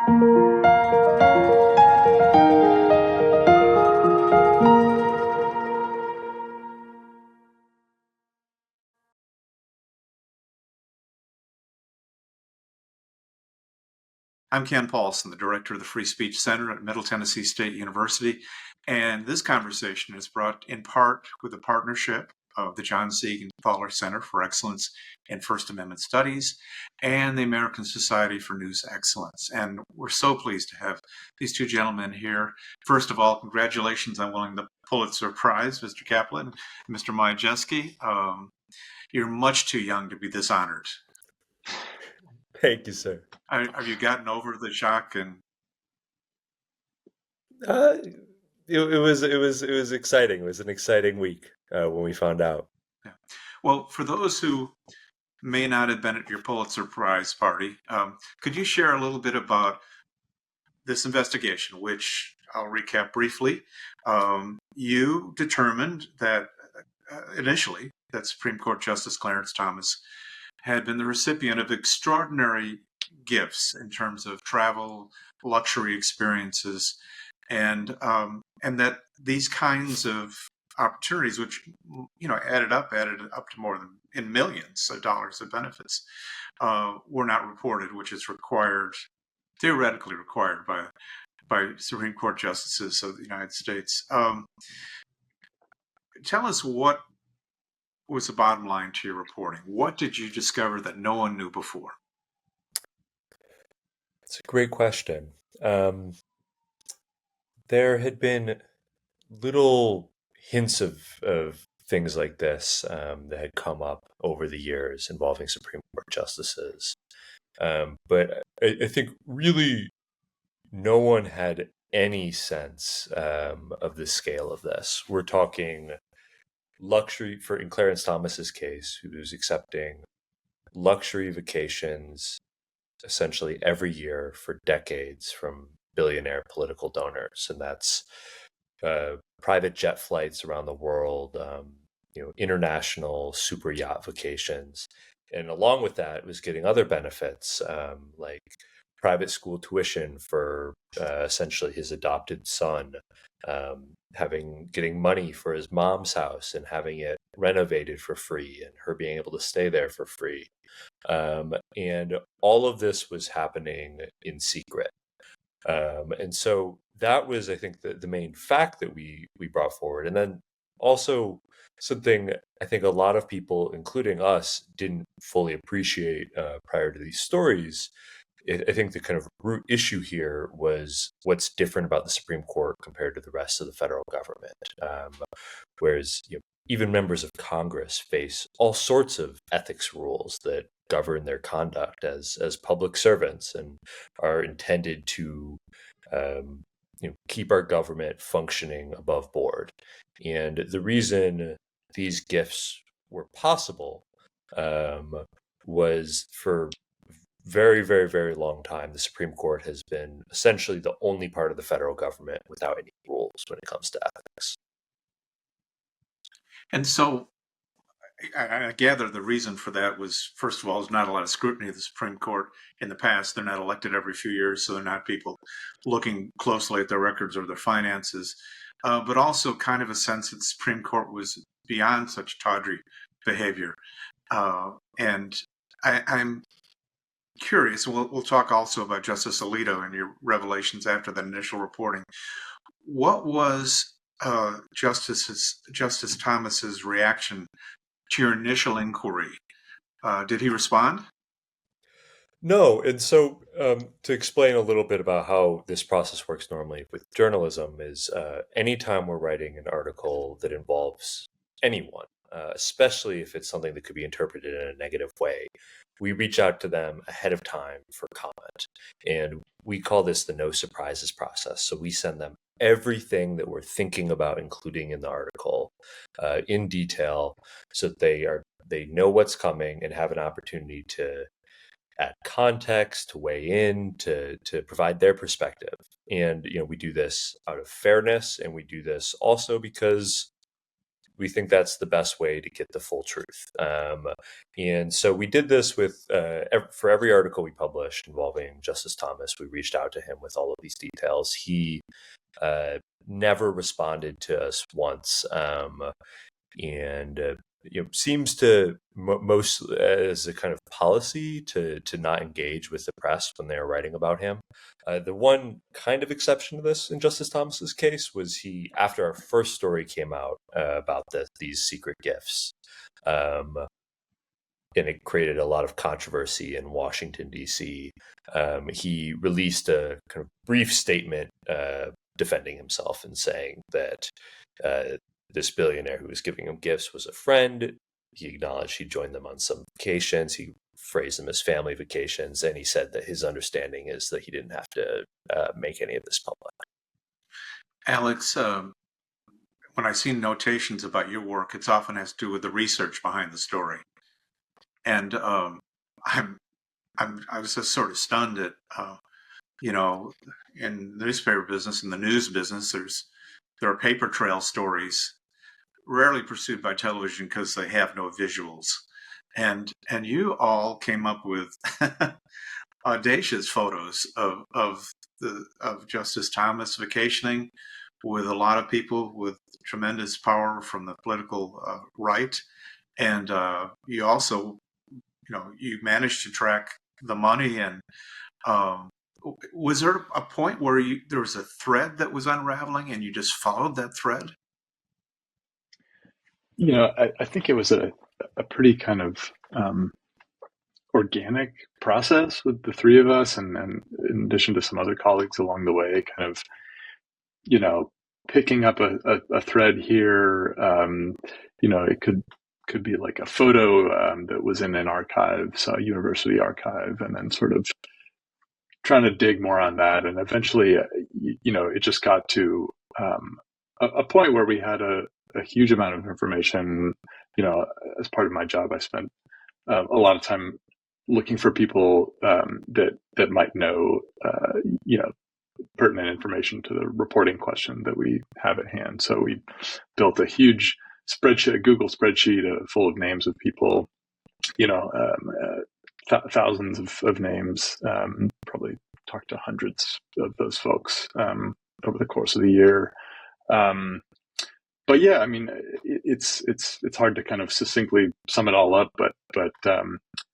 I'm Ken Paulson, the director of the Free Speech Center at Middle Tennessee State University, and this conversation is brought in part with a partnership of the John Seigenthaler Center for Excellence in First Amendment Studies and the American Society for News Excellence. And we're so pleased to have these two gentlemen here. First of all, congratulations on winning the Pulitzer Prize, Mr. Kaplan and Mr. Mierjeski. You're much too young to be this honored. Thank you, sir. Have you gotten over the shock? And it was exciting. It was an exciting week when we found out. Yeah. Well, for those who may not have been at your Pulitzer Prize party, could you share a little bit about this investigation, which I'll recap briefly. You determined that initially that Supreme Court Justice Clarence Thomas had been the recipient of extraordinary gifts in terms of travel, luxury experiences, and that these kinds of opportunities, which added up to more than in millions of dollars of benefits, were not reported, which is theoretically required by Supreme Court justices of the United States. Tell us what was the bottom line to your reporting. What did you discover that no one knew before? It's a great question. There had been little hints of things like this that had come up over the years involving Supreme Court justices. But I think really no one had any sense of the scale of this. We're talking luxury in Clarence Thomas's case, who was accepting luxury vacations essentially every year for decades from billionaire political donors. And that's private jet flights around the world, international super yacht vacations. And along with that was getting other benefits like private school tuition for essentially his adopted son, getting money for his mom's house and having it renovated for free, and her being able to stay there for free. And all of this was happening in secret. And so that was, I think, the main fact that we brought forward. And then also something I think a lot of people, including us, didn't fully appreciate prior to these stories. I think the kind of root issue here was what's different about the Supreme Court compared to the rest of the federal government. Whereas even members of Congress face all sorts of ethics rules that govern their conduct as public servants and are intended to keep our government functioning above board. And the reason these gifts were possible was for very, very, very long time, the Supreme Court has been essentially the only part of the federal government without any rules when it comes to ethics. And so I gather the reason for that was, first of all, there's not a lot of scrutiny of the Supreme Court in the past. They're not elected every few years, so they're not people looking closely at their records or their finances, but also kind of a sense that the Supreme Court was beyond such tawdry behavior. And I'm curious, we'll talk also about Justice Alito and your revelations after that initial reporting. What was Justice Thomas's reaction to your initial inquiry? Did he respond? No. And so to explain a little bit about how this process works normally with journalism is anytime we're writing an article that involves anyone, especially if it's something that could be interpreted in a negative way, we reach out to them ahead of time for comment. And we call this the no surprises process. So we send them everything that we're thinking about including in the article in detail, so that they know what's coming and have an opportunity to add context, to weigh in, to provide their perspective. And we do this out of fairness, and we do this also because we think that's the best way to get the full truth. And so we did this with for every article we published involving Justice Thomas. We reached out to him with all of these details. He never responded to us once, and seems to most as a kind of policy to not engage with the press when they're writing about him. The one kind of exception to this in Justice Thomas's case was he, after our first story came out about these secret gifts, and it created a lot of controversy in Washington, D.C., he released a kind of brief statement defending himself and saying that this billionaire who was giving him gifts was a friend. He acknowledged he joined them on some vacations. He phrased them as family vacations, and he said that his understanding is that he didn't have to make any of this public. Alex, when I see notations about your work, it often has to do with the research behind the story. And I was just sort of stunned at, in the newspaper business, in the news business, there are paper trail stories rarely pursued by television because they have no visuals. And you all came up with audacious photos of Justice Thomas vacationing with a lot of people with tremendous power from the political right. And you also, you managed to track the money. And was there a point where there was a thread that was unraveling and you just followed that thread? I think it was a pretty kind of organic process with the three of us, and in addition to some other colleagues along the way, kind of, picking up a thread here. It could be like a photo that was in an archive, so a university archive, and then sort of trying to dig more on that. And eventually, it just got to a point where we had a huge amount of information. As part of my job, I spent a lot of time looking for people that might know, pertinent information to the reporting question that we have at hand. So we built a huge spreadsheet, a Google spreadsheet full of names of people, thousands of names, probably talked to hundreds of those folks over the course of the year. But yeah, I mean, it's hard to kind of succinctly sum it all up, but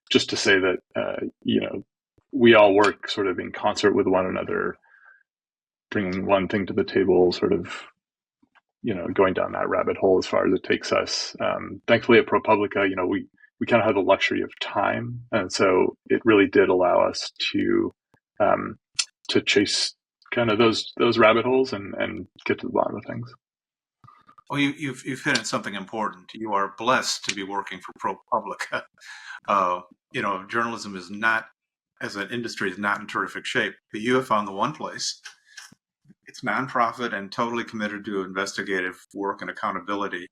just to say that, we all work sort of in concert with one another, bringing one thing to the table, sort of, going down that rabbit hole as far as it takes us. Thankfully at ProPublica, we kind of have the luxury of time. And so it really did allow us to chase kind of those rabbit holes and get to the bottom of things. Well, you've hit on something important. You are blessed to be working for ProPublica. Journalism is not, as an industry, is not in terrific shape. But you have found the one place. It's nonprofit and totally committed to investigative work and accountability.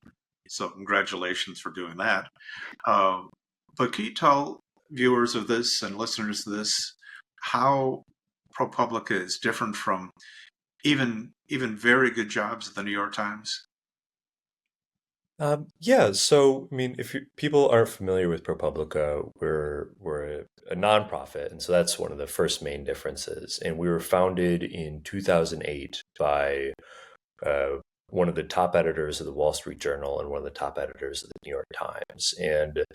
So congratulations for doing that. But can you tell viewers of this and listeners of this how ProPublica is different from even very good jobs at the New York Times? Yeah, so I mean, if people aren't familiar with ProPublica, we're a nonprofit, and so that's one of the first main differences. And we were founded in 2008 by one of the top editors of the Wall Street Journal and one of the top editors of the New York Times. And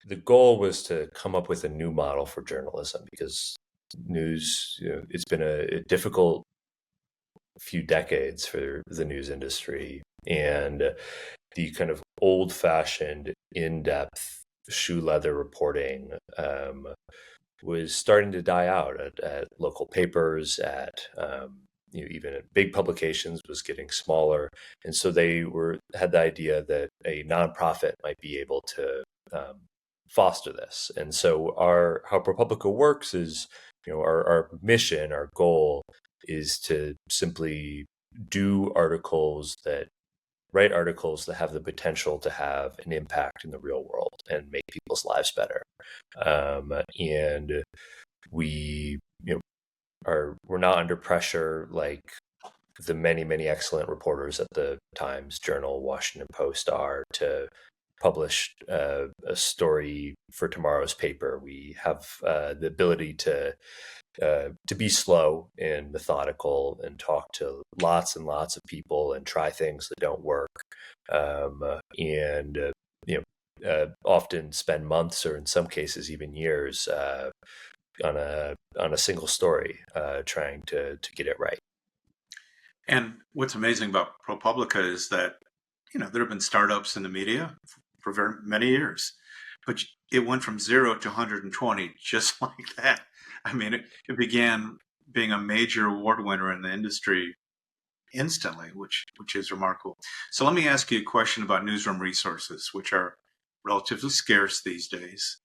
the goal was to come up with a new model for journalism, because news, it's been a difficult few decades for the news industry, and the kind of old-fashioned, in-depth shoe leather reporting was starting to die out at local papers, at even at big publications was getting smaller. And so they had the idea that a nonprofit might be able to foster this. And so how ProPublica works is, our mission, our goal is to simply write articles that have the potential to have an impact in the real world and make people's lives better. And we, we're not under pressure like the many, many excellent reporters at the Times, Journal, Washington Post are to publish a story for tomorrow's paper. We have the ability to be slow and methodical and talk to lots and lots of people and try things that don't work, and often spend months or in some cases even years on a single story, trying to get it right. And what's amazing about ProPublica is that, there have been startups in the media for very many years, but it went from 0 to 120 just like that. I mean, it began being a major award winner in the industry instantly, which is remarkable. So let me ask you a question about newsroom resources, which are relatively scarce these days.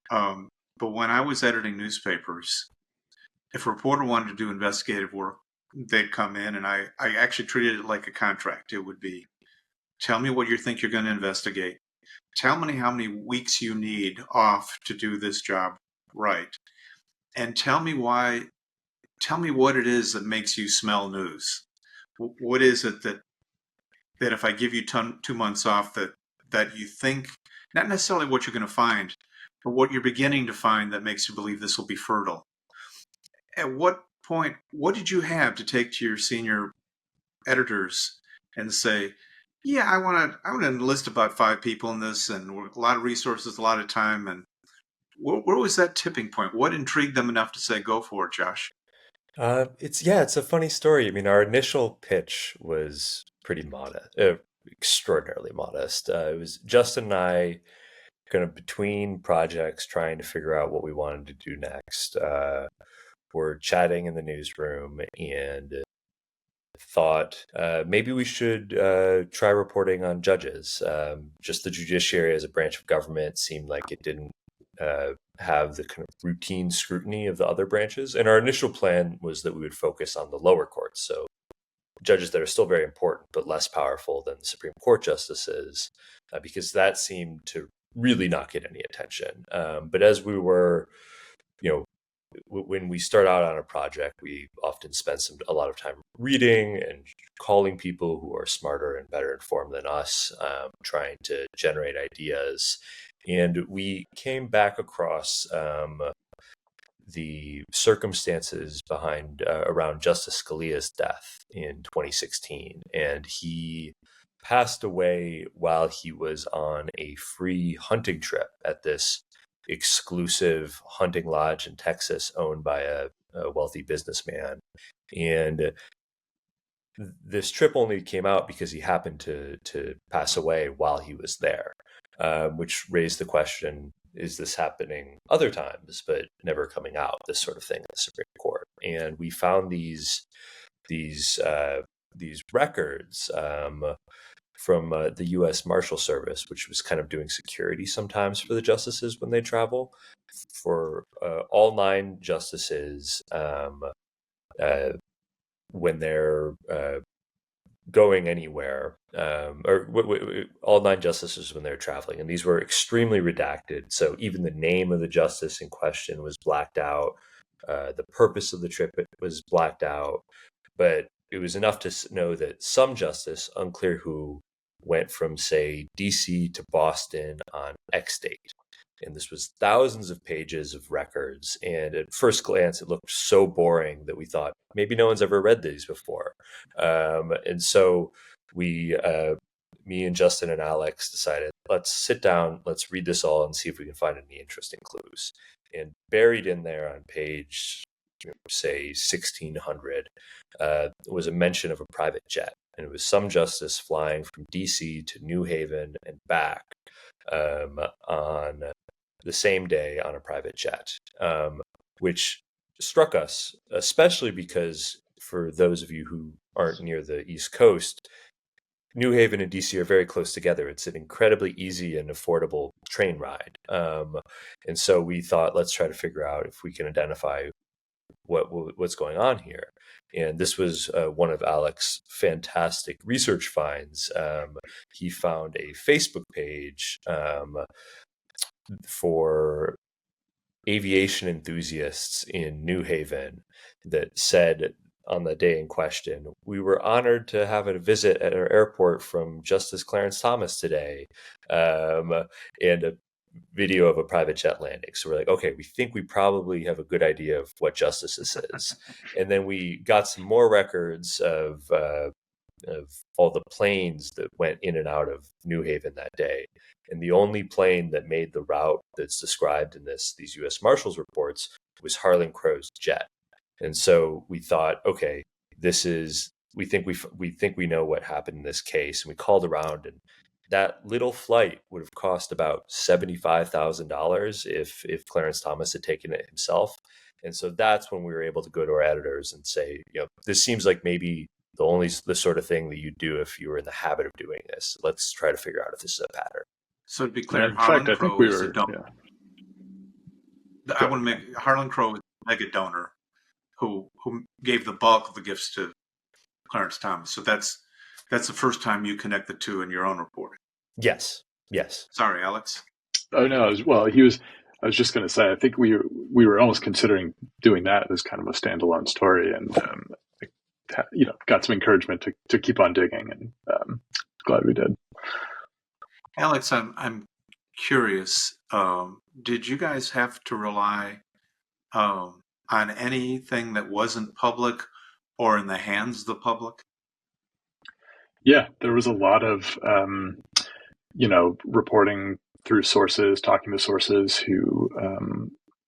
But when I was editing newspapers, if a reporter wanted to do investigative work, they'd come in, and I actually treated it like a contract. It would be, tell me what you think you're going to investigate. Tell me how many weeks you need off to do this job right. And tell me what it is that makes you smell news. What is it that if I give you 2 months off that you think, not necessarily what you're going to find, but what you're beginning to find that makes you believe this will be fertile? At what point, what did you have to take to your senior editors and say, yeah, I want to enlist about 5 people in this, and a lot of resources, a lot of time. And where was that tipping point? What intrigued them enough to say, go for it, Josh? It's a funny story. I mean, our initial pitch was pretty modest, extraordinarily modest. It was Justin and I kind of between projects trying to figure out what we wanted to do next. We're chatting in the newsroom and thought maybe we should try reporting on judges. Just the judiciary as a branch of government seemed like it didn't have the kind of routine scrutiny of the other branches. And our initial plan was that we would focus on the lower courts. So judges that are still very important, but less powerful than the Supreme Court justices, because that seemed to really not get any attention. But as we were, when we start out on a project, we often spend a lot of time reading and calling people who are smarter and better informed than us, trying to generate ideas. And we came back across the circumstances behind around Justice Scalia's death in 2016, and he passed away while he was on a free hunting trip at this exclusive hunting lodge in Texas owned by a wealthy businessman. And this trip only came out because he happened to pass away while he was there, which raised the question, is this happening other times but never coming out, this sort of thing in the Supreme Court? And we found these records from the U.S. Marshal Service, which was kind of doing security sometimes for the justices when they travel. For all 9 justices, when they're going anywhere, all 9 justices when they're traveling, and these were extremely redacted. So even the name of the justice in question was blacked out. The purpose of the trip was blacked out, but it was enough to know that some justice, unclear who, went from, say, DC to Boston on X date. And this was thousands of pages of records. And at first glance, it looked so boring that we thought maybe no one's ever read these before. And so me and Justin and Alex decided, let's sit down, let's read this all and see if we can find any interesting clues. And buried in there on page, say, 1600, was a mention of a private jet. And it was some justice flying from DC to New Haven and back on the same day on a private jet, which struck us, especially because for those of you who aren't near the East Coast, New Haven and DC are very close together. It's an incredibly easy and affordable train ride. And so we thought, let's try to figure out if we can identify what's going on here. And this was one of Alex's fantastic research finds. He found a Facebook page for aviation enthusiasts in New Haven that said on the day in question, we were honored to have a visit at our airport from Justice Clarence Thomas today, and a video of a private jet landing. So we're like, okay, we think we probably have a good idea of what justice this is. And then we got some more records of all the planes that went in and out of New Haven that day. And the only plane that made the route that's described in these U.S. Marshals reports was Harlan Crow's jet. And so we thought, okay, we think we know what happened in this case. And we called around, and that little flight would have cost about $75,000 if Clarence Thomas had taken it himself. And so that's when we were able to go to our editors and say, this seems like maybe the sort of thing that you'd do if you were in the habit of doing this. Let's try to figure out if this is a pattern. So to be clear, in fact, I think we were. I want to make Harlan Crow is a mega donor who gave the bulk of the gifts to Clarence Thomas. So that's the first time you connect the two in your own reporting. Yes. Sorry, Alex. Oh no, I was just going to say, I think we were almost considering doing that as kind of a standalone story, and got some encouragement to keep on digging, and glad we did. Alex, I'm curious. Did you guys have to rely on anything that wasn't public or in the hands of the public? Yeah, there was a lot of reporting through sources, talking to sources who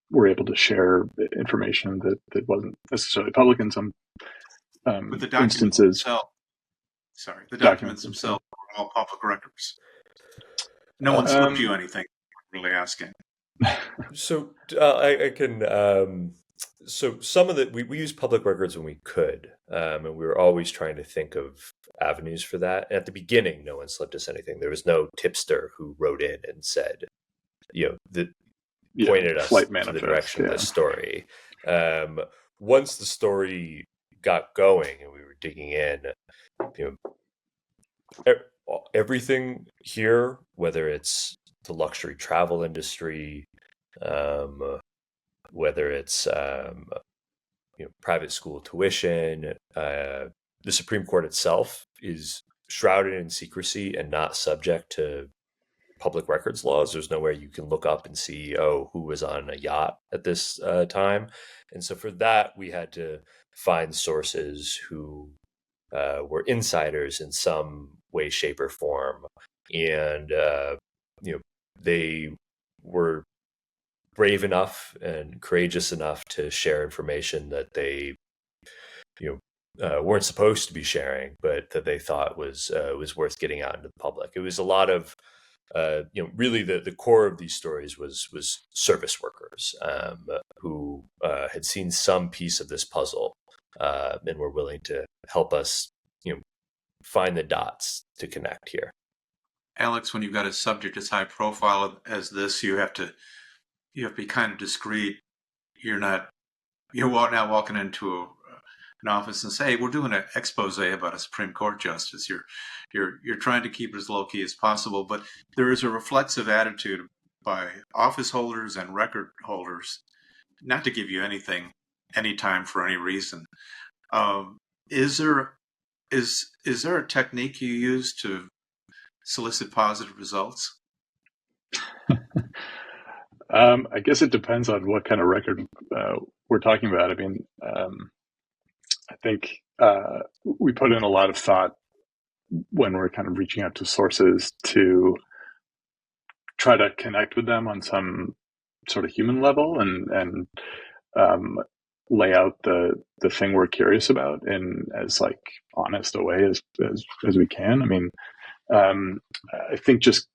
were able to share information that wasn't necessarily public in some But the documents instances. The documents themselves were all public records. No one slipped you anything. I'm really asking. So I can. So some of we used public records when we could, and we were always trying to think of avenues for that. And at the beginning, no one slipped us anything. There was no tipster who wrote in and said, pointed us to the direction of the story. Once the story got going and we were digging in, everything here, whether it's the luxury travel industry, whether it's private school tuition, the Supreme Court itself is shrouded in secrecy and not subject to public records laws. There's nowhere you can look up and see, who was on a yacht at this time. And so for that, we had to find sources who were insiders in some way, shape, or form. And, they were brave enough and courageous enough to share information that they, weren't supposed to be sharing, but that they thought was worth getting out into the public. It was a lot of, really the core of these stories was service workers who had seen some piece of this puzzle and were willing to help us, find the dots to connect here. Alex, when you've got a subject as high profile as this, you have to be kind of discreet. You're now walking into an office and say, hey, we're doing an expose about a Supreme Court justice. You're trying to keep it as low key as possible, but there is a reflexive attitude by office holders and record holders not to give you anything, anytime, for any reason. Is there a technique you use to solicit positive results? I guess it depends on what kind of record we're talking about. I mean, I think we put in a lot of thought when we're kind of reaching out to sources to try to connect with them on some sort of human level and lay out the thing we're curious about in as honest a way as we can. I mean, I think just,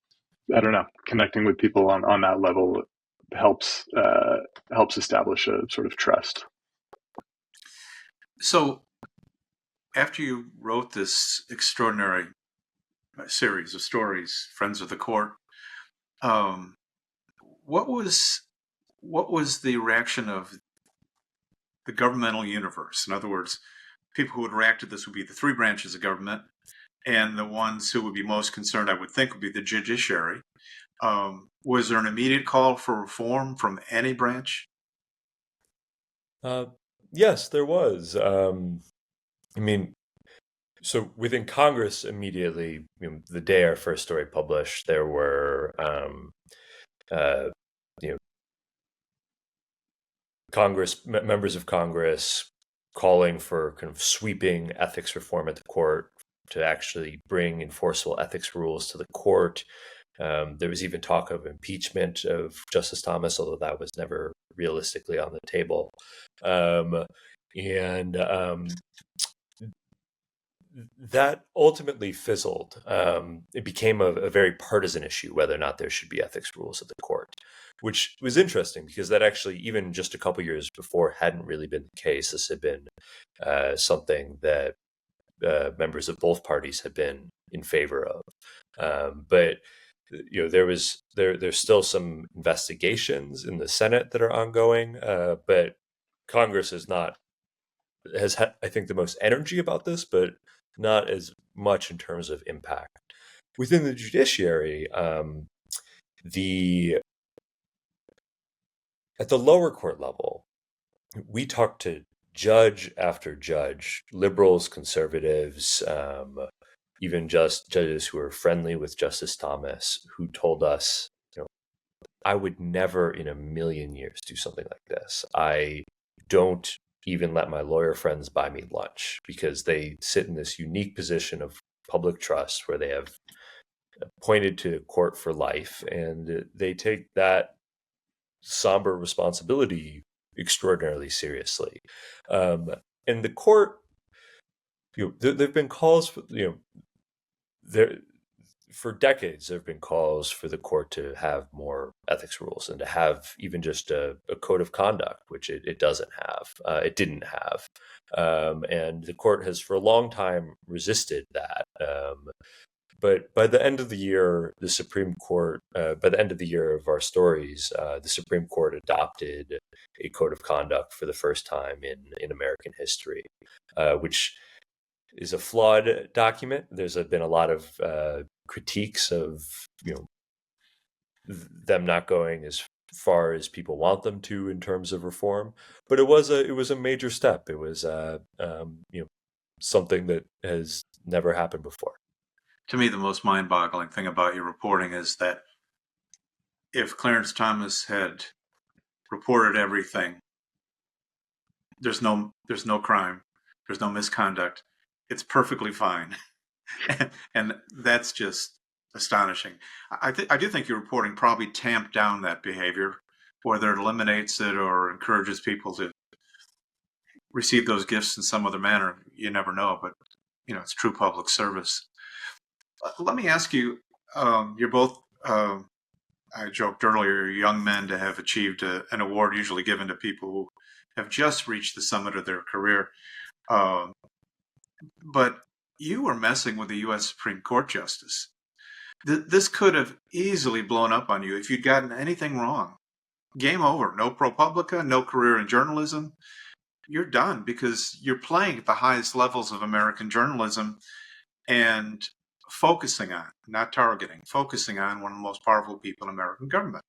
I don't know, connecting with people on that level helps establish a sort of trust. So after you wrote this extraordinary series of stories, Friends of the Court, what was the reaction of the governmental universe? In other words, people who would react to this would be the three branches of government, and the ones who would be most concerned, I would think, would be the judiciary. Was there an immediate call for reform from any branch? Yes, there was. I mean, so within Congress, immediately, the day our first story published, there were, uh, you know, members of Congress calling for kind of sweeping ethics reform at the court to actually bring enforceable ethics rules to the court. There was even talk of impeachment of Justice Thomas, although that was never realistically on the table. And that ultimately fizzled. It became a very partisan issue whether or not there should be ethics rules at the court, which was interesting because that actually, even just a couple years before, hadn't really been the case. This had been something that members of both parties had been in favor of. But there's still some investigations in the Senate that are ongoing, but Congress has had, I think, the most energy about this, but not as much in terms of impact. Within the judiciary, at the lower court level, we talked to judge after judge, liberals, conservatives, even just judges who are friendly with Justice Thomas, who told us, I would never in a million years do something like this. I don't even let my lawyer friends buy me lunch because they sit in this unique position of public trust where they have appointed to court for life, and they take that somber responsibility extraordinarily seriously. And the court, there've been calls for, for decades, there have been calls for the court to have more ethics rules and to have even just a code of conduct, which it doesn't have. It didn't have. And the court has for a long time resisted that. But by the end of the year, the Supreme Court, by the end of the year of our stories, the Supreme Court adopted a code of conduct for the first time in American history, which is a flawed document. There's been a lot of critiques of them not going as far as people want them to in terms of reform, but it was a major step. It was something that has never happened before. To me, the most mind-boggling thing about your reporting is that if Clarence Thomas had reported everything, there's no crime, there's no misconduct, it's perfectly fine. And that's just astonishing. I do think your reporting probably tamped down that behavior, whether it eliminates it or encourages people to receive those gifts in some other manner. You never know, but it's true public service. Let me ask you, you're both, I joked earlier, young men to have achieved an award usually given to people who have just reached the summit of their career. But you were messing with the U.S. Supreme Court justice. This could have easily blown up on you if you'd gotten anything wrong. Game over. No ProPublica, no career in journalism. You're done because you're playing at the highest levels of American journalism and focusing on, not targeting, focusing on one of the most powerful people in American government.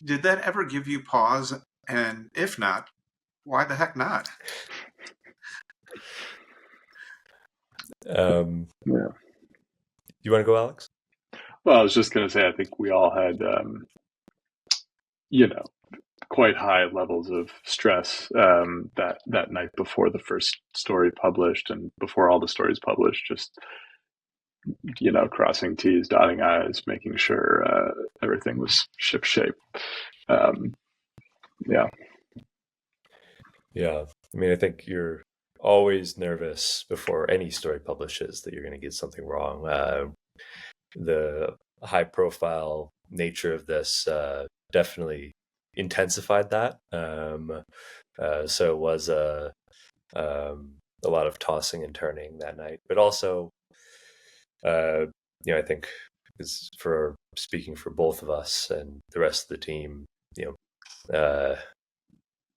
Did that ever give you pause? And if not, why the heck not? Yeah. You want to go, Alex? Well, I was just going to say, I think we all had, quite high levels of stress that night before the first story published and before all the stories published, just, crossing T's, dotting I's, making sure everything was shipshape. Yeah. Yeah. I mean, I think you're always nervous before any story publishes that you're going to get something wrong. The high profile nature of this definitely intensified that. So it was a lot of tossing and turning that night, but also, I think is for speaking for both of us and the rest of the team,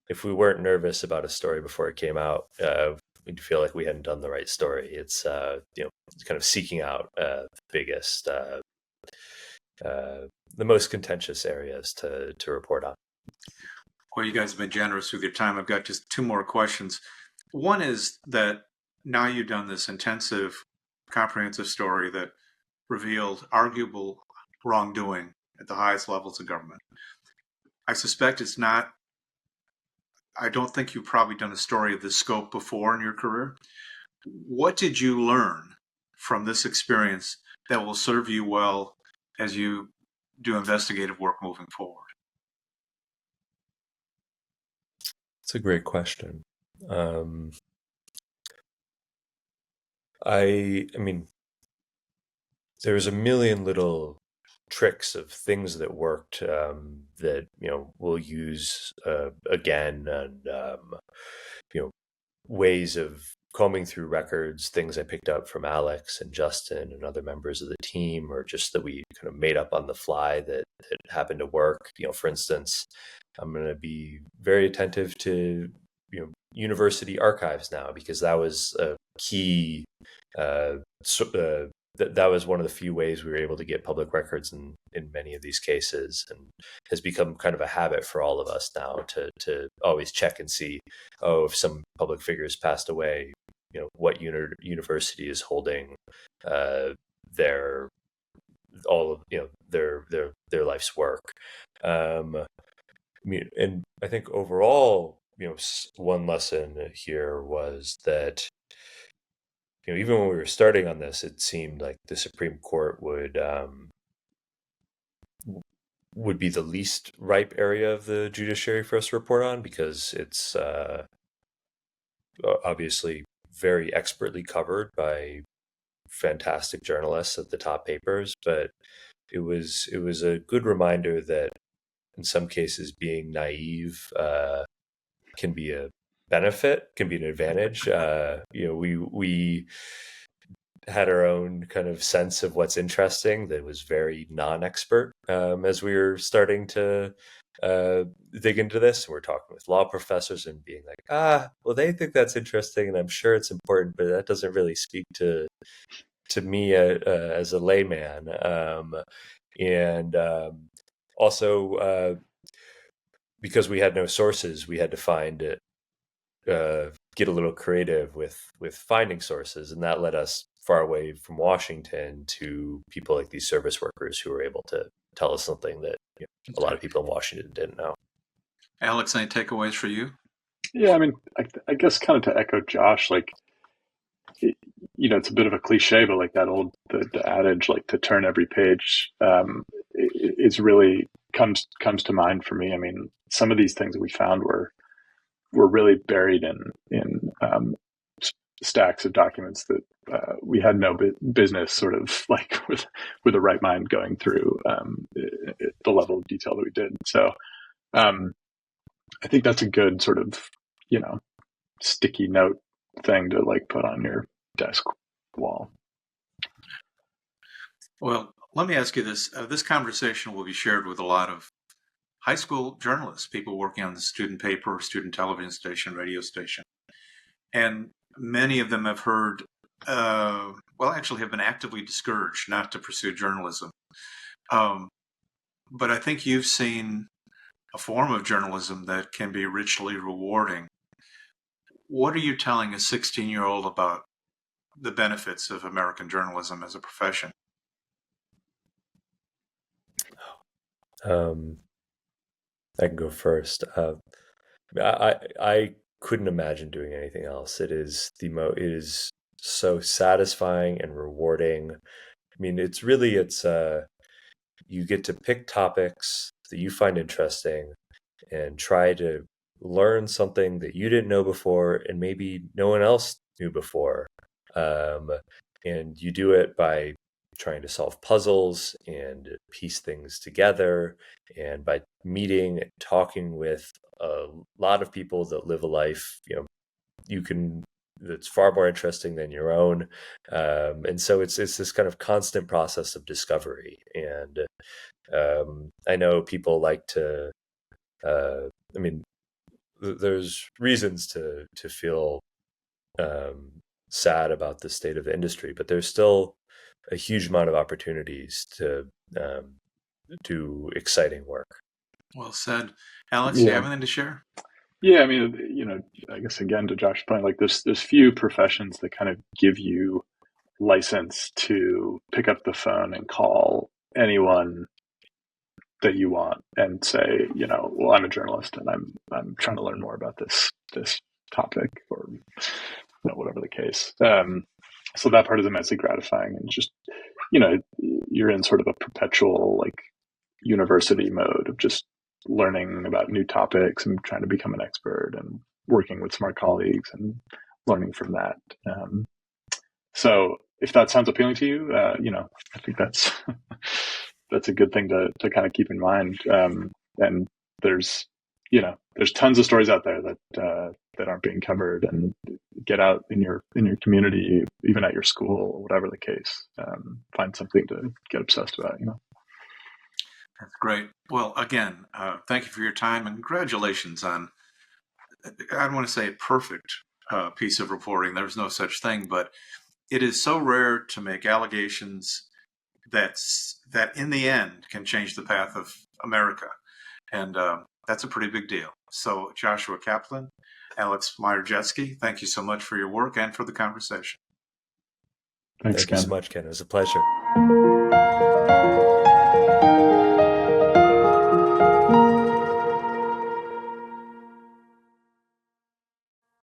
if we weren't nervous about a story before it came out, we'd feel like we hadn't done the right story. It's kind of seeking out the biggest, the most contentious areas to report on. Well, you guys have been generous with your time. I've got just two more questions. One is that now you've done this intensive, comprehensive story that revealed arguable wrongdoing at the highest levels of government. I suspect it's not, I don't think you've probably done a story of this scope before in your career. What did you learn from this experience that will serve you well as you do investigative work moving forward? It's a great question. I mean, there's a million little tricks of things that worked that we'll use again, and ways of combing through records, things I picked up from Alex and Justin and other members of the team, or just that we kind of made up on the fly that happened to work. For instance, I'm going to be very attentive to university archives now, because that was a key. That was one of the few ways we were able to get public records in many of these cases, and has become kind of a habit for all of us now to always check and see, if some public figures passed away, what university is holding their life's work. And I think overall, one lesson here was that even when we were starting on this, it seemed like the Supreme Court would be the least ripe area of the judiciary for us to report on, because it's obviously very expertly covered by fantastic journalists at the top papers. But it was a good reminder that in some cases being naive can be a benefit, can be an advantage. We had our own kind of sense of what's interesting that was very non-expert as we were starting to dig into this. And we're talking with law professors and being like, well, they think that's interesting, and I'm sure it's important, but that doesn't really speak to me as a layman. And also, because we had no sources, we had to find it, get a little creative with finding sources, and that led us far away from Washington to people like these service workers who were able to tell us something that a lot of people in Washington didn't know. Alex, any takeaways for you? Yeah, I mean, I guess kind of to echo Josh, it's a bit of a cliche, but like that old the adage, like to turn every page, is really comes to mind for me. I mean, some of these things that we found were really buried in stacks of documents that we had no business sort of like with the right mind going through the level of detail that we did. So I think that's a good sort of sticky note thing to like put on your desk wall. Well, let me ask you this. This conversation will be shared with a lot of high school journalists, people working on the student paper, student television station, radio station. And many of them have heard, actually have been actively discouraged not to pursue journalism. But I think you've seen a form of journalism that can be richly rewarding. What are you telling a 16-year-old about the benefits of American journalism as a profession? I can go first. I couldn't imagine doing anything else. It is it is so satisfying and rewarding. I mean, it's you get to pick topics that you find interesting and try to learn something that you didn't know before and maybe no one else knew before. And you do it by trying to solve puzzles and piece things together, and by meeting and talking with a lot of people that live a life that's far more interesting than your own. And so it's this kind of constant process of discovery. And I know people like to there's reasons to feel sad about the state of the industry, but there's still a huge amount of opportunities to do exciting work. Well said. Alex, do you have anything to share? Yeah, I mean, I guess again to Josh's point, like there's few professions that kind of give you license to pick up the phone and call anyone that you want and say, well, I'm a journalist and I'm trying to learn more about this topic, or whatever the case. So that part is immensely gratifying, and just you're in sort of a perpetual like university mode of just learning about new topics and trying to become an expert and working with smart colleagues and learning from that. So if that sounds appealing to you, I think that's that's a good thing to kind of keep in mind. And there's there's tons of stories out there that aren't being covered, and get out in your community, even at your school, whatever the case. Find something to get obsessed about. That's great. Well, again, thank you for your time and congratulations on, I don't want to say a perfect piece of reporting. There's no such thing, but it is so rare to make allegations that in the end can change the path of America. And that's a pretty big deal. So Joshua Kaplan, Alex Mierjeski, thank you so much for your work and for the conversation. Thanks, Thank you Ken. so much, Ken. It was a pleasure.